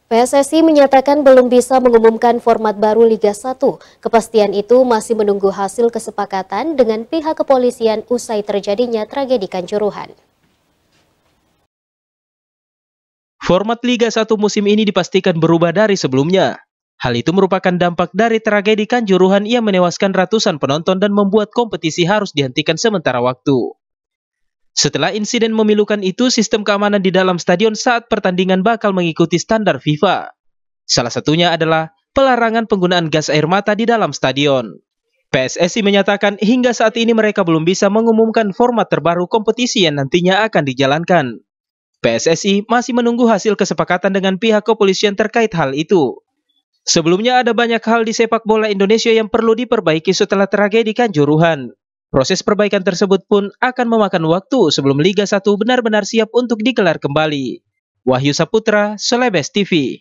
PSSI menyatakan belum bisa mengumumkan format baru Liga 1. Kepastian itu masih menunggu hasil kesepakatan dengan pihak kepolisian usai terjadinya tragedi Kanjuruhan. Format Liga 1 musim ini dipastikan berubah dari sebelumnya. Hal itu merupakan dampak dari tragedi Kanjuruhan yang menewaskan ratusan penonton dan membuat kompetisi harus dihentikan sementara waktu. Setelah insiden memilukan itu, sistem keamanan di dalam stadion saat pertandingan bakal mengikuti standar FIFA. Salah satunya adalah pelarangan penggunaan gas air mata di dalam stadion. PSSI menyatakan hingga saat ini mereka belum bisa mengumumkan format terbaru kompetisi yang nantinya akan dijalankan. PSSI masih menunggu hasil kesepakatan dengan pihak kepolisian terkait hal itu. Sebelumnya ada banyak hal di sepak bola Indonesia yang perlu diperbaiki setelah tragedi Kanjuruhan. Proses perbaikan tersebut pun akan memakan waktu sebelum Liga 1 benar-benar siap untuk digelar kembali. Wahyu Saputra, Celebes TV.